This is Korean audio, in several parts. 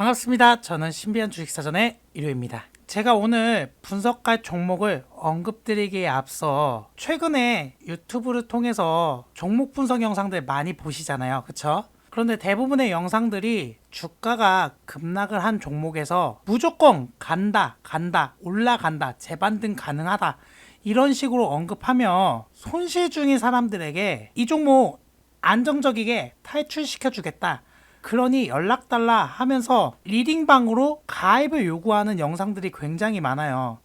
반갑습니다. 저는 신비한 주식사전의 일요입니다. 제가 오늘 분석할 종목을 언급드리기에 앞서 최근에 유튜브를 통해서 종목 분석 영상들 많이 보시잖아요. 그쵸? 그런데 대부분의 영상들이 주가가 급락을 한 종목에서 무조건 간다, 올라간다, 재반등 가능하다 이런 식으로 언급하며 손실 중인 사람들에게 이 종목 안정적이게 탈출시켜 주겠다. 그러니 연락달라 하면서 리딩방으로 가입을 요구하는 영상들이 굉장히 많아요.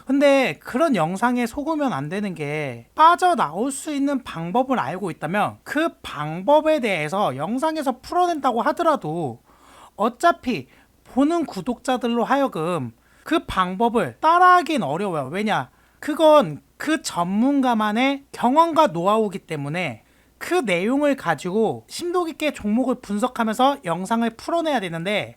근데 그런 영상에 속으면 안 되는 게 빠져나올 수 있는 방법을 알고 있다면 그 방법에 대해서 영상에서 풀어낸다고 하더라도 어차피 보는 구독자들로 하여금 그 방법을 따라하긴 어려워요. 왜냐? 그건 그 전문가만의 경험과 노하우이기 때문에 그 내용을 가지고 심도 깊게 종목을 분석하면서 영상을 풀어내야 되는데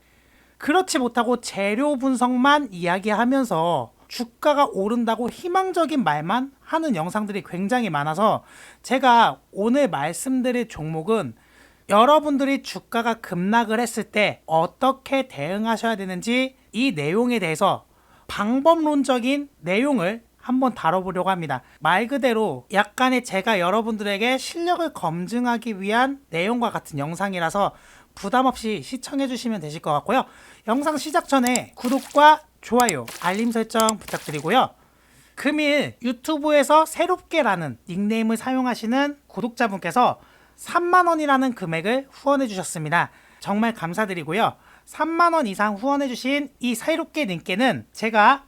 그렇지 못하고 재료 분석만 이야기하면서 주가가 오른다고 희망적인 말만 하는 영상들이 굉장히 많아서 제가 오늘 말씀드릴 종목은 여러분들이 주가가 급락을 했을 때 어떻게 대응하셔야 되는지 이 내용에 대해서 방법론적인 내용을 한번 다뤄보려고 합니다. 말 그대로 약간의 제가 여러분들에게 실력을 검증하기 위한 내용과 같은 영상이라서 부담 없이 시청해 주시면 되실 것 같고요. 영상 시작 전에 구독과 좋아요, 알림 설정 부탁드리고요. 금일 유튜브에서 새롭게라는 닉네임을 사용하시는 구독자분께서 3만원이라는 금액을 후원해 주셨습니다. 정말 감사드리고요. 3만원 이상 후원해 주신 이 새롭게 님께는 제가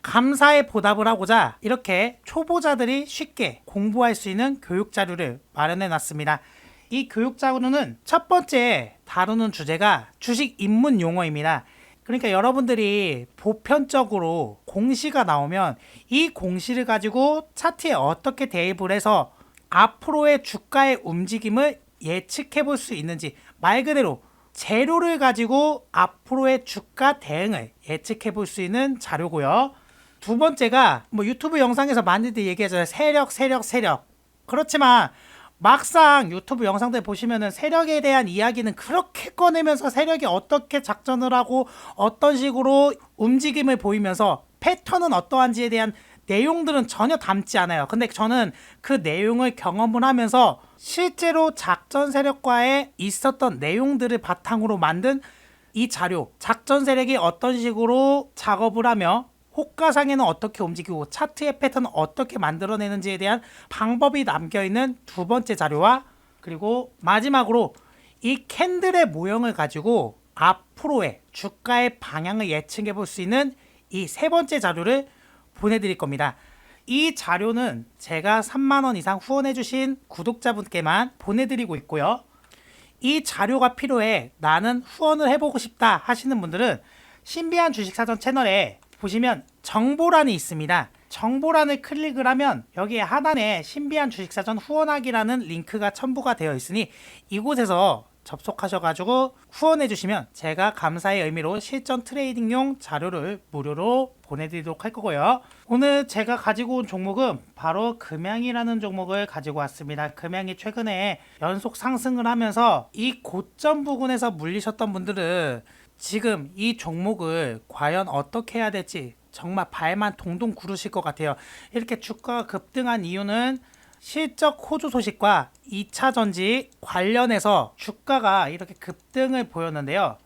감사의 보답을 하고자 이렇게 초보자들이 쉽게 공부할 수 있는 교육 자료를 마련해 놨습니다. 이 교육 자료는 첫 번째 다루는 주제가 주식 입문 용어입니다. 그러니까 여러분들이 보편적으로 공시가 나오면 이 공시를 가지고 차트에 어떻게 대입을 해서 앞으로의 주가의 움직임을 예측해 볼 수 있는지 말 그대로 재료를 가지고 앞으로의 주가 대응을 예측해 볼 수 있는 자료고요. 두 번째가 뭐 유튜브 영상에서 많이들 얘기하잖아요. 세력. 그렇지만 막상 유튜브 영상들 보시면은 세력에 대한 이야기는 그렇게 꺼내면서 세력이 어떻게 작전을 하고 어떤 식으로 움직임을 보이면서 패턴은 어떠한지에 대한 내용들은 전혀 담지 않아요. 근데 저는 그 내용을 경험을 하면서 실제로 작전 세력과의 있었던 내용들을 바탕으로 만든 이 자료, 작전 세력이 어떤 식으로 작업을 하며 호가상에는 어떻게 움직이고 차트의 패턴을 어떻게 만들어내는지에 대한 방법이 담겨있는 두 번째 자료와 그리고 마지막으로 이 캔들의 모형을 가지고 앞으로의 주가의 방향을 예측해 볼 수 있는 이 세 번째 자료를 보내드릴 겁니다. 이 자료는 제가 3만원 이상 후원해 주신 구독자분께만 보내드리고 있고요. 이 자료가 필요해 나는 후원을 해보고 싶다 하시는 분들은 신비한 주식사전 채널에 보시면 정보란이 있습니다. 정보란을 클릭을 하면 여기에 하단에 신비한 주식사전 후원하기라는 링크가 첨부가 되어 있으니 이곳에서 접속하셔가지고 후원해 주시면 제가 감사의 의미로 실전 트레이딩용 자료를 무료로 보내드리도록 할 거고요. 오늘 제가 가지고 온 종목은 바로 금양이라는 종목을 가지고 왔습니다. 금양이 최근에 연속 상승을 하면서 이 고점 부근에서 물리셨던 분들은 지금 이 종목을 과연 어떻게 해야 될지 정말 발만 동동 구르실 것 같아요. 이렇게 주가가 급등한 이유는 실적 호조 소식과 2차 전지 관련해서 주가가 이렇게 급등을 보였는데요.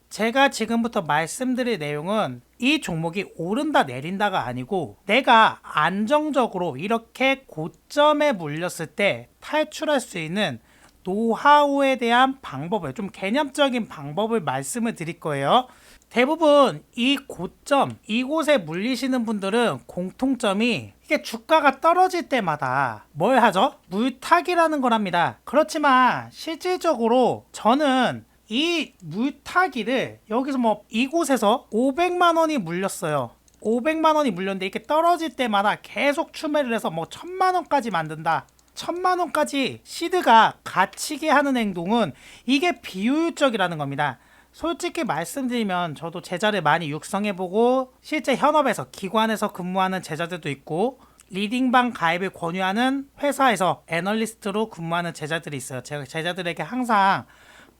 제가 지금부터 말씀드릴 내용은 이 종목이 오른다 내린다가 아니고 내가 안정적으로 이렇게 고점에 물렸을 때 탈출할 수 있는 노하우에 대한 방법을 좀 개념적인 방법을 말씀을 드릴 거예요. 대부분 이 고점 이곳에 물리시는 분들은 공통점이 이게 주가가 떨어질 때마다 뭘 하죠? 물타기라는 걸 합니다. 그렇지만 실질적으로 저는 이 물타기를 여기서 뭐 이곳에서 500만 원이 물렸어요. 500만 원이 물렸는데 이렇게 떨어질 때마다 계속 추매를 해서 뭐 1000만 원까지 만든다. 1000만 원까지 시드가 갇히게 하는 행동은 이게 비효율적이라는 겁니다. 솔직히 말씀드리면 저도 제자를 많이 육성해보고 실제 현업에서 기관에서 근무하는 제자들도 있고 리딩방 가입을 권유하는 회사에서 애널리스트로 근무하는 제자들이 있어요. 제가 제자들에게 항상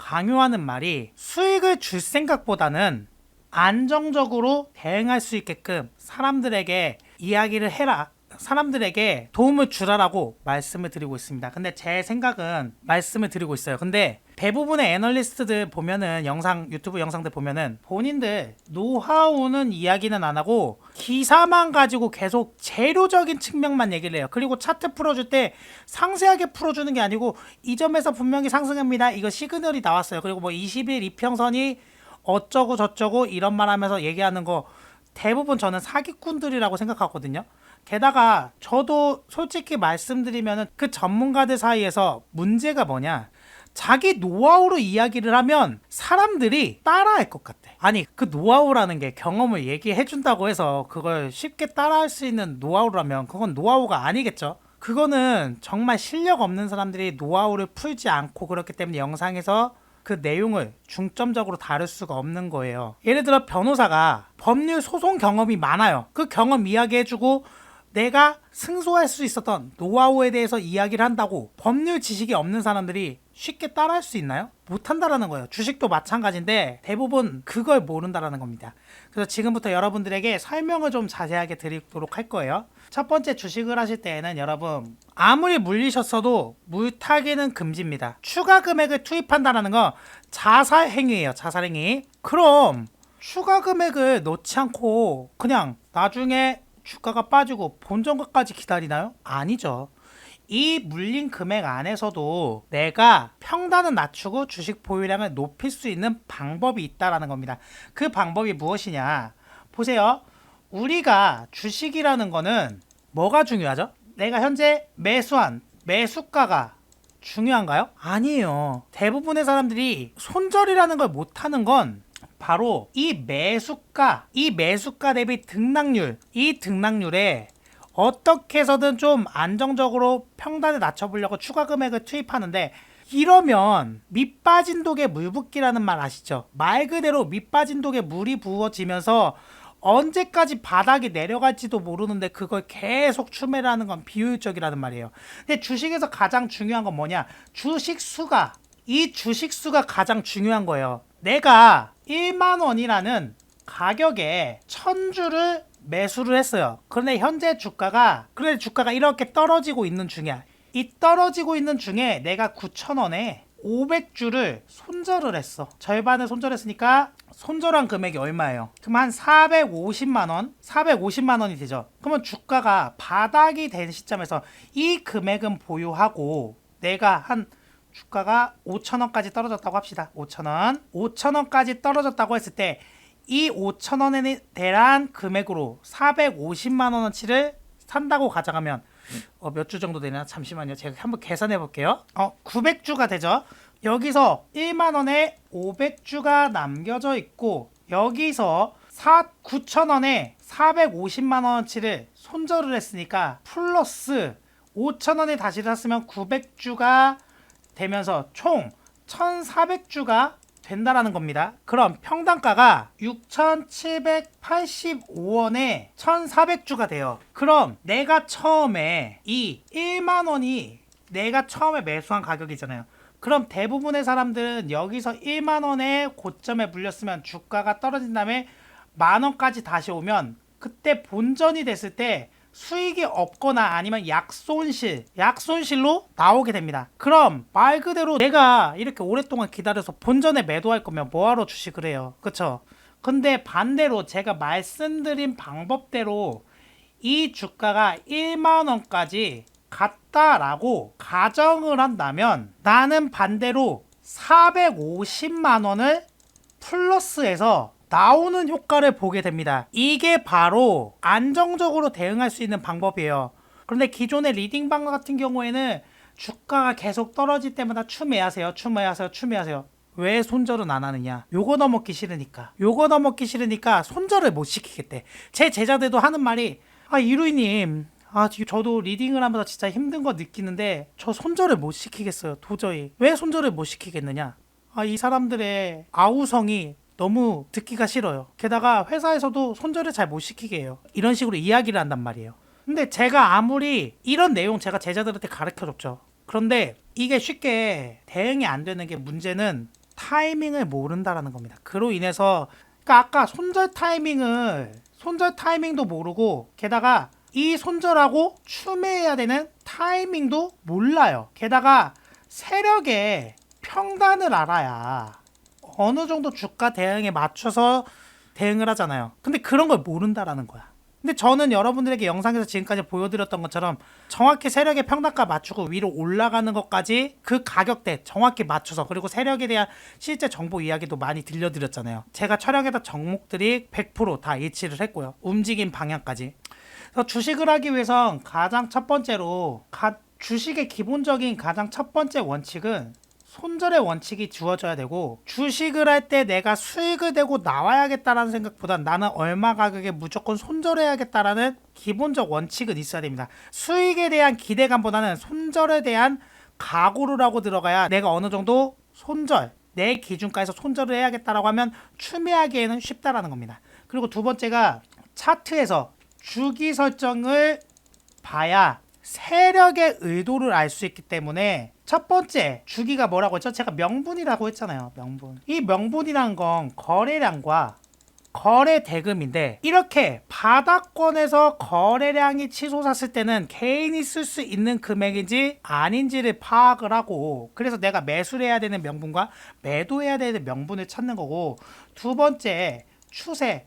강요하는 말이 수익을 줄 생각보다는 안정적으로 대응할 수 있게끔 사람들에게 이야기를 해라, 사람들에게 도움을 주라라고 말씀을 드리고 있습니다. 근데 제 생각은 말씀을 드리고 있어요. 근데 대부분의 애널리스트들 보면은 유튜브 영상들 보면은 본인들 노하우는 이야기는 안 하고 기사만 가지고 계속 재료적인 측면만 얘기를 해요. 그리고 차트 풀어줄 때 상세하게 풀어주는 게 아니고 이 점에서 분명히 상승합니다, 이거 시그널이 나왔어요, 그리고 뭐 20일 이평선이 어쩌고 저쩌고 이런 말 하면서 얘기하는 거 대부분 저는 사기꾼들이라고 생각하거든요. 게다가 저도 솔직히 말씀드리면은 그 전문가들 사이에서 문제가 뭐냐, 자기 노하우로 이야기를 하면 사람들이 따라할 것 같아. 아니, 그 노하우라는 게 경험을 얘기해 준다고 해서 그걸 쉽게 따라할 수 있는 노하우라면 그건 노하우가 아니겠죠. 그거는 정말 실력 없는 사람들이 노하우를 풀지 않고 그렇기 때문에 영상에서 그 내용을 중점적으로 다룰 수가 없는 거예요. 예를 들어 변호사가 법률 소송 경험이 많아요. 그 경험 이야기해주고 내가 승소할 수 있었던 노하우에 대해서 이야기를 한다고 법률 지식이 없는 사람들이 쉽게 따라할 수 있나요? 못한다라는 거예요. 주식도 마찬가지인데 대부분 그걸 모른다라는 겁니다. 그래서 지금부터 여러분들에게 설명을 좀 자세하게 드리도록 할 거예요. 첫 번째, 주식을 하실 때에는 여러분 아무리 물리셨어도 물타기는 금지입니다. 추가 금액을 투입한다는 건 자살행위예요. 자살행위. 그럼 추가 금액을 넣지 않고 그냥 나중에 주가가 빠지고 본전가까지 기다리나요? 아니죠. 이 물린 금액 안에서도 내가 평단은 낮추고 주식 보유량을 높일 수 있는 방법이 있다라는 겁니다. 그 방법이 무엇이냐? 보세요. 우리가 주식이라는 거는 뭐가 중요하죠? 내가 현재 매수한 매수가가 중요한가요? 아니에요. 대부분의 사람들이 손절이라는 걸 못하는 건 바로 이 매수가 대비 등락률, 이 등락률에 어떻게 해서든 좀 안정적으로 평단을 낮춰보려고 추가 금액을 투입하는데, 이러면 밑빠진 독에 물 붓기라는 말 아시죠? 말 그대로 밑빠진 독에 물이 부어지면서 언제까지 바닥이 내려갈지도 모르는데 그걸 계속 추매를 하는 건 비효율적이라는 말이에요. 근데 주식에서 가장 중요한 건 뭐냐? 이 주식수가 가장 중요한 거예요. 내가 1만원이라는 가격에 1000주를 매수를 했어요. 그런데 현재 주가가 이렇게 떨어지고 있는 중이야. 이 떨어지고 있는 중에 내가 9,000원에 500주를 손절을 했어. 절반을 손절했으니까 손절한 금액이 얼마예요? 그럼 한 450만 원이 되죠. 그러면 주가가 바닥이 된 시점에서 이 금액은 보유하고 내가 한 주가가 5,000원까지 떨어졌다고 합시다. 5,000원까지 떨어졌다고 했을 때 이 5,000원에 대한 금액으로 450만 원어치를 산다고 가정하면 몇 주 정도 되나? 잠시만요. 제가 한번 계산해 볼게요. 900주가 되죠. 여기서 1만 원에 500주가 남겨져 있고 여기서 9,000원에 450만 원어치를 손절을 했으니까 플러스 5,000원에 다시 샀으면 900주가 되면서 총 1,400주가 된다라는 겁니다. 그럼 평단가가 6,785원에 1,400주가 돼요. 그럼 내가 처음에 이 1만원이 내가 처음에 매수한 가격이잖아요. 그럼 대부분의 사람들은 여기서 1만원에 고점에 물렸으면 주가가 떨어진 다음에 만원까지 다시 오면 그때 본전이 됐을 때 수익이 없거나 아니면 약손실로 나오게 됩니다. 그럼 말 그대로 내가 이렇게 오랫동안 기다려서 본전에 매도할 거면 뭐하러 주식을 해요? 그쵸? 근데 반대로 제가 말씀드린 방법대로 이 주가가 1만원까지 갔다라고 가정을 한다면 나는 반대로 450만원을 플러스해서 나오는 효과를 보게 됩니다. 이게 바로 안정적으로 대응할 수 있는 방법이에요. 그런데 기존의 리딩 방법 같은 경우에는 주가가 계속 떨어질 때마다 추매하세요. 왜 손절은 안 하느냐? 요거 넣어먹기 싫으니까 손절을 못 시키겠대. 제 제자들도 하는 말이 이루이님 저도 리딩을 하면서 진짜 힘든 거 느끼는데 저 손절을 못 시키겠어요. 도저히. 왜 손절을 못 시키겠느냐? 이 사람들의 아우성이 너무 듣기가 싫어요. 게다가 회사에서도 손절을 잘 못 시키게 해요. 이런 식으로 이야기를 한단 말이에요. 근데 제가 아무리 이런 내용 제가 제자들한테 가르쳐줬죠. 그런데 이게 쉽게 대응이 안 되는 게 문제는 타이밍을 모른다라는 겁니다. 그로 인해서 그러니까 아까 손절 타이밍도 모르고 게다가 이 손절하고 추매해야 되는 타이밍도 몰라요. 게다가 세력의 평단을 알아야 어느 정도 주가 대응에 맞춰서 대응을 하잖아요. 근데 그런 걸 모른다라는 거야. 근데 저는 여러분들에게 영상에서 지금까지 보여드렸던 것처럼 정확히 세력의 평단가 맞추고 위로 올라가는 것까지 그 가격대 정확히 맞춰서, 그리고 세력에 대한 실제 정보 이야기도 많이 들려드렸잖아요. 제가 촬영했던 종목들이 100%다 일치를 했고요. 움직임 방향까지. 그래서 주식을 하기 위해선 가장 첫 번째로 주식의 기본적인 가장 첫 번째 원칙은 손절의 원칙이 주어져야 되고, 주식을 할 때 내가 수익을 내고 나와야겠다라는 생각보단 나는 얼마 가격에 무조건 손절해야겠다라는 기본적 원칙은 있어야 됩니다. 수익에 대한 기대감보다는 손절에 대한 각오를 하고 들어가야 내가 어느 정도 내 기준가에서 손절을 해야겠다라고 하면 추매하기에는 쉽다라는 겁니다. 그리고 두 번째가 차트에서 주기 설정을 봐야 세력의 의도를 알 수 있기 때문에, 첫 번째 주기가 뭐라고 했죠? 제가 명분이라고 했잖아요. 명분. 이 명분이란 건 거래량과 거래 대금인데, 이렇게 바닥권에서 거래량이 치솟았을 때는 개인이 쓸 수 있는 금액인지 아닌지를 파악을 하고, 그래서 내가 매수를 해야 되는 명분과 매도해야 되는 명분을 찾는 거고, 두 번째 추세,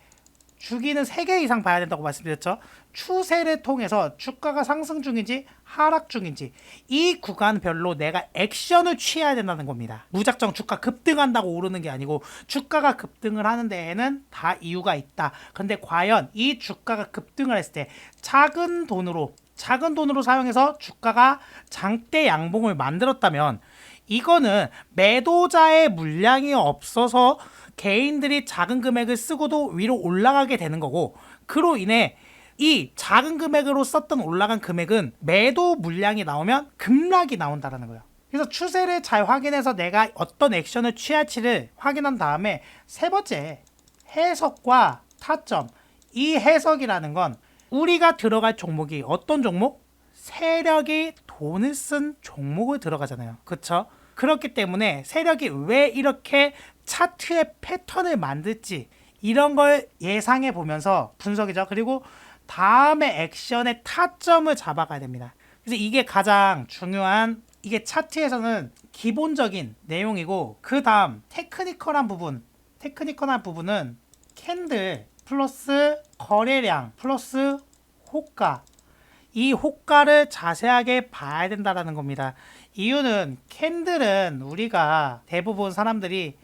주기는 3개 이상 봐야 된다고 말씀드렸죠. 추세를 통해서 주가가 상승 중인지 하락 중인지 이 구간별로 내가 액션을 취해야 된다는 겁니다. 무작정 주가 급등한다고 오르는 게 아니고, 주가가 급등을 하는 데에는 다 이유가 있다. 근데 과연 이 주가가 급등을 했을 때 작은 돈으로 사용해서 주가가 장대 양봉을 만들었다면, 이거는 매도자의 물량이 없어서 개인들이 작은 금액을 쓰고도 위로 올라가게 되는 거고, 그로 인해 이 작은 금액으로 썼던 올라간 금액은 매도 물량이 나오면 급락이 나온다는 거예요. 그래서 추세를 잘 확인해서 내가 어떤 액션을 취할지를 확인한 다음에, 세 번째 해석과 타점. 이 해석이라는 건 우리가 들어갈 종목이 어떤 종목? 세력이 돈을 쓴 종목을 들어가잖아요. 그렇죠? 그렇기 때문에 세력이 왜 이렇게 차트의 패턴을 만들지, 이런 걸 예상해 보면서 분석이죠. 그리고 다음에 액션의 타점을 잡아가야 됩니다. 그래서 이게 가장 중요한, 이게 차트에서는 기본적인 내용이고, 그 다음 테크니컬한 부분은 캔들 플러스 거래량 플러스 호가, 이 호가를 자세하게 봐야 된다는 겁니다. 이유는 캔들은 우리가 대부분 사람들이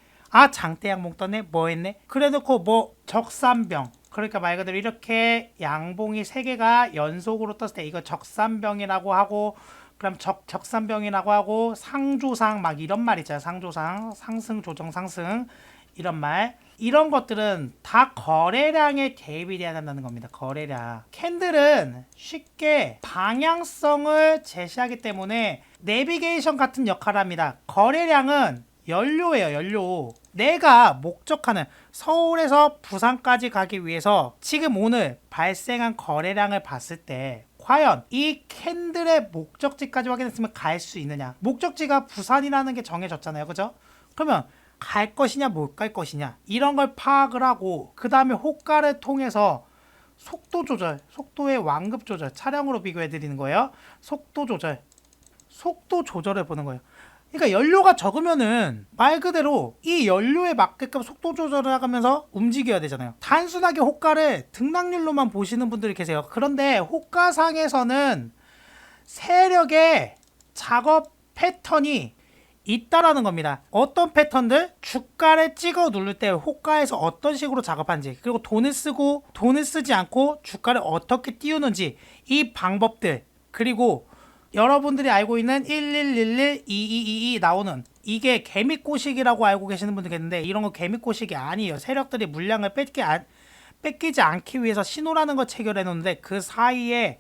장대 양봉 떴네, 뭐 했네, 그래 놓고 뭐 적산병, 그러니까 말 그대로 이렇게 양봉이 3개가 연속으로 떴을 때 이거 적산병이라고 하고, 그럼 적산병이라고 하고, 상조상 막 이런 말 있잖아요. 상조상, 상승 조정 상승, 이런 말, 이런 것들은 다 거래량에 개입이 돼야 된다는 겁니다. 거래량. 캔들은 쉽게 방향성을 제시하기 때문에 내비게이션 같은 역할을 합니다. 거래량은 연료예요. 연료. 내가 목적하는 서울에서 부산까지 가기 위해서 지금 오늘 발생한 거래량을 봤을 때 과연 이 캔들의 목적지까지 확인했으면 갈 수 있느냐. 목적지가 부산이라는 게 정해졌잖아요. 그죠? 그러면 갈 것이냐 못 갈 것이냐, 이런 걸 파악을 하고, 그 다음에 호가를 통해서 속도 조절, 속도의 완급 조절, 차량으로 비교해 드리는 거예요. 속도 조절을 보는 거예요. 그러니까 연료가 적으면은 말 그대로 이 연료에 맞게끔 속도 조절을 하면서 움직여야 되잖아요. 단순하게 호가를 등락률로만 보시는 분들이 계세요. 그런데 호가상에서는 세력의 작업 패턴이 있다라는 겁니다. 어떤 패턴들? 주가를 찍어 누를 때 호가에서 어떤 식으로 작업하는지, 그리고 돈을 쓰고 돈을 쓰지 않고 주가를 어떻게 띄우는지, 이 방법들, 그리고 여러분들이 알고 있는 1111, 2222 나오는 이게 개미꼬식이라고 알고 계시는 분들 계신데, 이런 거 개미꼬식이 아니에요. 세력들이 물량을 뺏기지 않기 위해서 신호라는 걸 체결해 놓는데, 그 사이에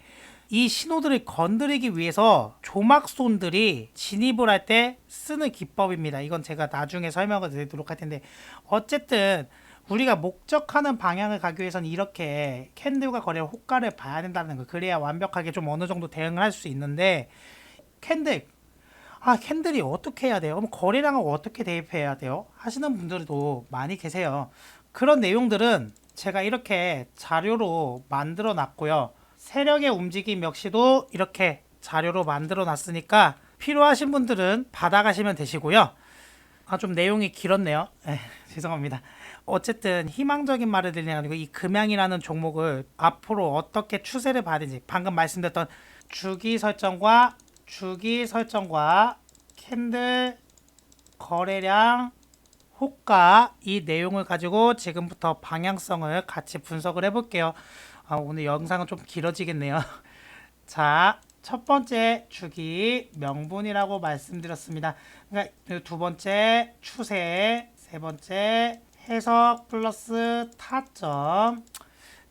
이 신호들을 건드리기 위해서 조막손들이 진입을 할 때 쓰는 기법입니다. 이건 제가 나중에 설명을 드리도록 할 텐데, 어쨌든 우리가 목적하는 방향을 가기 위해서는 이렇게 캔들과 거래의 호가를 봐야 된다는 거. 그래야 완벽하게 좀 어느 정도 대응을 할 수 있는데, 캔들 아, 캔들이 어떻게 해야 돼요? 그럼 거래량을 어떻게 대입해야 돼요? 하시는 분들도 많이 계세요. 그런 내용들은 제가 이렇게 자료로 만들어 놨고요. 세력의 움직임 역시도 이렇게 자료로 만들어 놨으니까 필요하신 분들은 받아가시면 되시고요. 아, 좀 내용이 길었네요. 죄송합니다. 어쨌든 희망적인 말을 드리려고 이 금양이라는 종목을 앞으로 어떻게 추세를 봐야 되는지 방금 말씀드렸던 주기 설정과 캔들 거래량 호가 이 내용을 가지고 지금부터 방향성을 같이 분석을 해볼게요. 아, 오늘 영상은 좀 길어지겠네요. 자, 첫 번째 주기 명분이라고 말씀드렸습니다. 그러니까 두 번째 추세, 세 번째 해석 플러스 타점.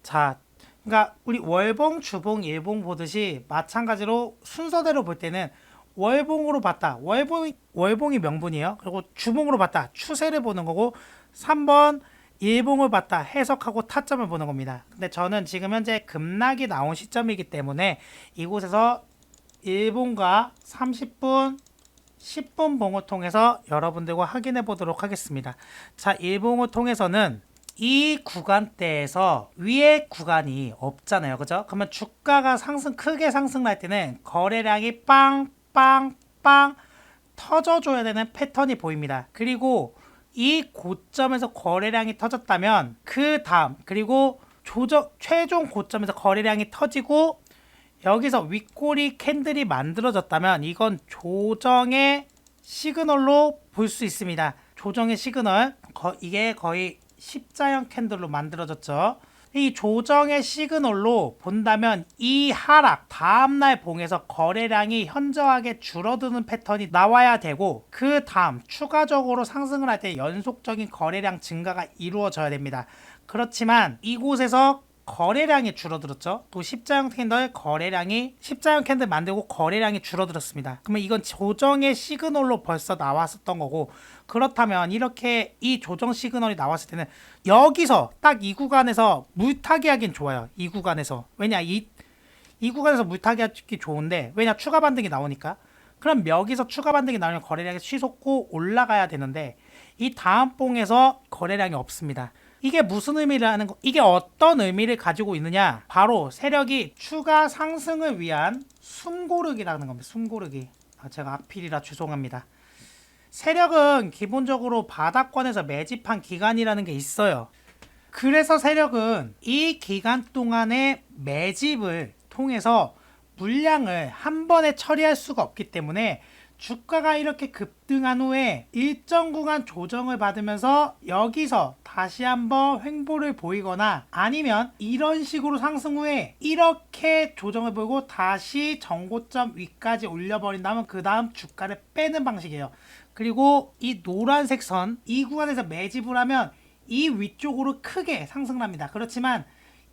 자, 그러니까 우리 월봉, 주봉, 일봉 보듯이 마찬가지로 순서대로 볼 때는 월봉으로 봤다. 월봉이 명분이에요. 그리고 주봉으로 봤다. 추세를 보는 거고 3번 일봉을 봤다. 해석하고 타점을 보는 겁니다. 근데 저는 지금 현재 급락이 나온 시점이기 때문에 이곳에서 일봉과 30분 10분 봉을 통해서 여러분들과 확인해 보도록 하겠습니다. 자, 일봉을 통해서는 이 구간대에서 위에 구간이 없잖아요. 그죠? 그러면 주가가 크게 상승할 때는 거래량이 빵빵빵 터져줘야 되는 패턴이 보입니다. 그리고 이 고점에서 거래량이 터졌다면 그 다음 그리고 최종 고점에서 거래량이 터지고 여기서 윗꼬리 캔들이 만들어졌다면 이건 조정의 시그널로 볼 수 있습니다. 조정의 시그널 이게 거의 십자형 캔들로 만들어졌죠. 이 조정의 시그널로 본다면 이 하락 다음날 봉에서 거래량이 현저하게 줄어드는 패턴이 나와야 되고 그 다음 추가적으로 상승을 할 때 연속적인 거래량 증가가 이루어져야 됩니다. 그렇지만 이곳에서 거래량이 줄어들었죠. 또 십자형 캔들 만들고 거래량이 줄어들었습니다. 그러면 이건 조정의 시그널로 벌써 나왔었던 거고, 그렇다면 이렇게 이 조정 시그널이 나왔을 때는 여기서 딱 이 구간에서 물타기 하긴 좋아요. 이 구간에서. 왜냐, 이 구간에서 물타기 하기 좋은데, 왜냐, 추가 반등이 나오니까. 그럼 여기서 추가 반등이 나오면 거래량이 치솟고 올라가야 되는데 이 다음 봉에서 거래량이 없습니다. 이게 무슨 의미를 하는 거? 이게 어떤 의미를 가지고 있느냐? 바로 세력이 추가 상승을 위한 숨고르기라는 겁니다. 숨고르기. 제가 악필이라 죄송합니다. 세력은 기본적으로 바닥권에서 매집한 기간이라는 게 있어요. 그래서 세력은 이 기간 동안의 매집을 통해서 물량을 한 번에 처리할 수가 없기 때문에 주가가 이렇게 급등한 후에 일정 구간 조정을 받으면서 여기서 다시 한번 횡보를 보이거나 아니면 이런 식으로 상승 후에 이렇게 조정을 보이고 다시 정고점 위까지 올려버린다면 그 다음 주가를 빼는 방식이에요. 그리고 이 노란색 선, 이 구간에서 매집을 하면 이 위쪽으로 크게 상승을 합니다. 그렇지만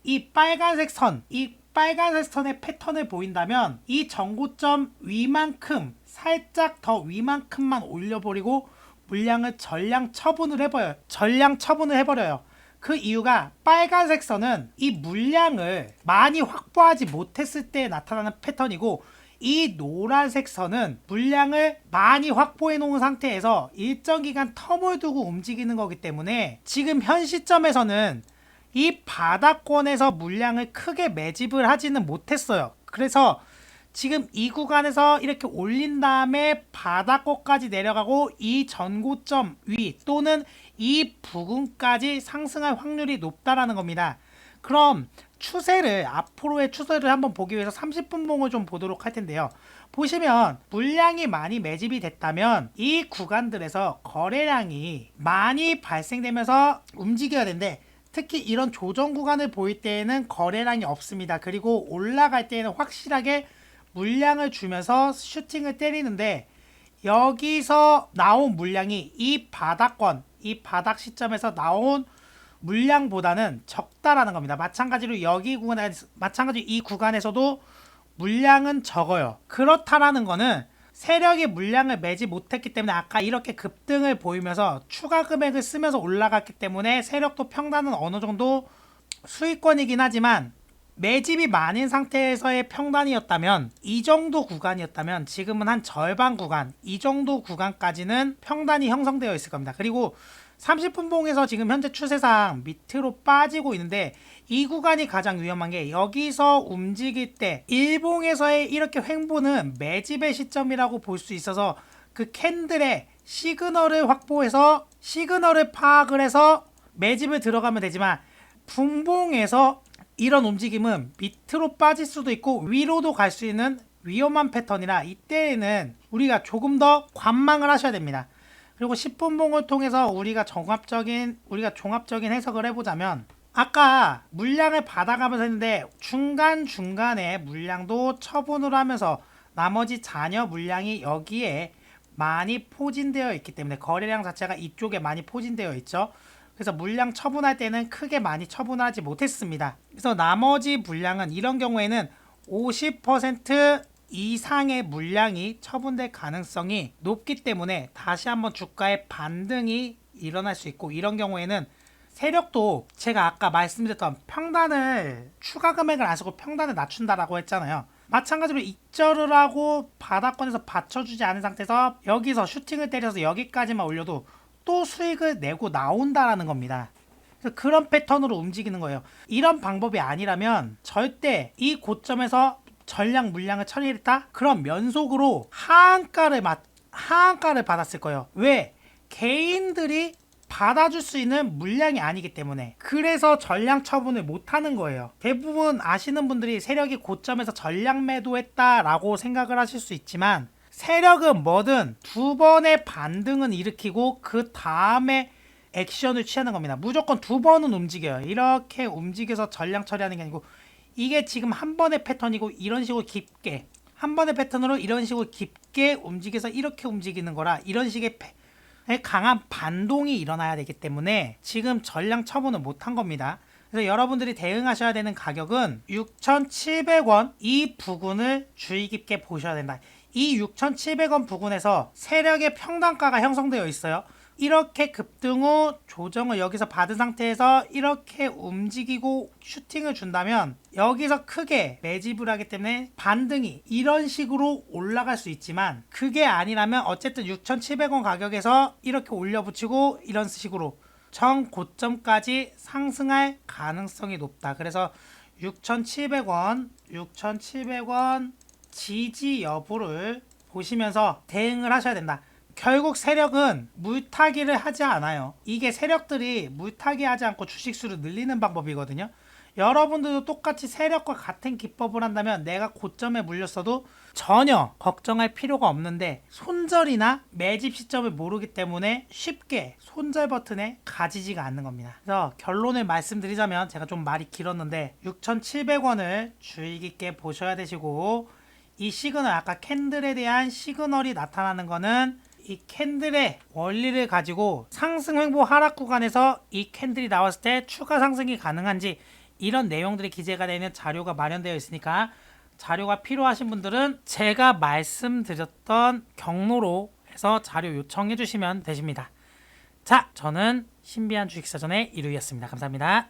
이 빨간색 선의 패턴을 보인다면 이 정고점 위만큼 살짝 더 위만큼만 올려버리고 물량을 전량 처분을 해버려요. 그 이유가 빨간색 선은 이 물량을 많이 확보하지 못했을 때 나타나는 패턴이고 이 노란색 선은 물량을 많이 확보해 놓은 상태에서 일정 기간 텀을 두고 움직이는 거기 때문에 지금 현 시점에서는 이 바닥권에서 물량을 크게 매집을 하지는 못했어요. 그래서 지금 이 구간에서 이렇게 올린 다음에 바닥권까지 내려가고 이 전고점 위 또는 이 부근까지 상승할 확률이 높다라는 겁니다. 그럼 앞으로의 추세를 한번 보기 위해서 30분 봉을 좀 보도록 할 텐데요. 보시면 물량이 많이 매집이 됐다면 이 구간들에서 거래량이 많이 발생되면서 움직여야 되는데 특히 이런 조정 구간을 보일 때에는 거래량이 없습니다. 그리고 올라갈 때에는 확실하게 물량을 주면서 슈팅을 때리는데 여기서 나온 물량이 이 바닥 시점에서 나온 물량보다는 적다라는 겁니다. 마찬가지로 이 구간에서도 물량은 적어요. 그렇다라는 거는 세력이 물량을 매지 못했기 때문에 아까 이렇게 급등을 보이면서 추가 금액을 쓰면서 올라갔기 때문에 세력도 평단은 어느 정도 수익권이긴 하지만 매집이 많은 상태에서의 평단이었다면, 이 정도 구간이었다면 지금은 한 절반 구간, 이 정도 구간까지는 평단이 형성되어 있을 겁니다. 그리고 30분 봉에서 지금 현재 추세상 밑으로 빠지고 있는데, 이 구간이 가장 위험한 게 여기서 움직일 때 일봉에서의 이렇게 횡보는 매집의 시점이라고 볼 수 있어서 그 캔들의 시그널을 확보해서 시그널을 파악을 해서 매집을 들어가면 되지만, 분봉에서 이런 움직임은 밑으로 빠질 수도 있고 위로도 갈 수 있는 위험한 패턴이라 이때에는 우리가 조금 더 관망을 하셔야 됩니다. 그리고 10분봉을 통해서 우리가 종합적인 해석을 해보자면, 아까 물량을 받아가면서 했는데 중간중간에 물량도 처분을 하면서 나머지 잔여 물량이 여기에 많이 포진되어 있기 때문에 거래량 자체가 이쪽에 많이 포진되어 있죠. 그래서 물량 처분할 때는 크게 많이 처분하지 못했습니다. 그래서 나머지 물량은 이런 경우에는 50% 이상의 물량이 처분될 가능성이 높기 때문에 다시 한번 주가의 반등이 일어날 수 있고, 이런 경우에는 세력도 제가 아까 말씀드렸던 평단을 추가 금액을 안 쓰고 평단을 낮춘다라고 했잖아요. 마찬가지로 익절을 하고 바닥권에서 받쳐주지 않은 상태에서 여기서 슈팅을 때려서 여기까지만 올려도 또 수익을 내고 나온다라는 겁니다. 그래서 그런 패턴으로 움직이는 거예요. 이런 방법이 아니라면 절대 이 고점에서 전량 물량을 처리했다? 그럼 연속으로 하한가를 받았을 거예요. 왜? 개인들이 받아줄 수 있는 물량이 아니기 때문에. 그래서 전량 처분을 못하는 거예요. 대부분 아시는 분들이 세력이 고점에서 전량 매도했다라고 생각을 하실 수 있지만, 세력은 뭐든 두 번의 반등은 일으키고 그 다음에 액션을 취하는 겁니다. 무조건 두 번은 움직여요. 이렇게 움직여서 전량 처리하는 게 아니고, 이게 지금 한 번의 패턴이고 이런 식으로 깊게 한 번의 패턴으로 이런 식으로 깊게 움직여서 이렇게 움직이는 거라, 이런 식의 강한 반동이 일어나야 되기 때문에 지금 전량 처분을 못한 겁니다. 그래서 여러분들이 대응하셔야 되는 가격은 6,700원 이 부근을 주의 깊게 보셔야 된다. 이 6,700원 부근에서 세력의 평단가가 형성되어 있어요. 이렇게 급등 후 조정을 여기서 받은 상태에서 이렇게 움직이고 슈팅을 준다면 여기서 크게 매집을 하기 때문에 반등이 이런 식으로 올라갈 수 있지만, 그게 아니라면 어쨌든 6,700원 가격에서 이렇게 올려붙이고 이런 식으로 정 고점까지 상승할 가능성이 높다. 그래서 6,700원 지지 여부를 보시면서 대응을 하셔야 된다. 결국 세력은 물타기를 하지 않아요. 이게 세력들이 물타기 하지 않고 주식수를 늘리는 방법이거든요. 여러분들도 똑같이 세력과 같은 기법을 한다면 내가 고점에 물렸어도 전혀 걱정할 필요가 없는데, 손절이나 매집 시점을 모르기 때문에 쉽게 손절 버튼에 가지지가 않는 겁니다. 그래서 결론을 말씀드리자면, 제가 좀 말이 길었는데 6,700원을 주의 깊게 보셔야 되시고, 이 시그널, 아까 캔들에 대한 시그널이 나타나는 거는 이 캔들의 원리를 가지고 상승 횡보 하락 구간에서 이 캔들이 나왔을 때 추가 상승이 가능한지, 이런 내용들이 기재가 되는 자료가 마련되어 있으니까 자료가 필요하신 분들은 제가 말씀드렸던 경로로 해서 자료 요청해 주시면 되십니다. 자, 저는 신비한 주식사전의 이루였습니다. 감사합니다.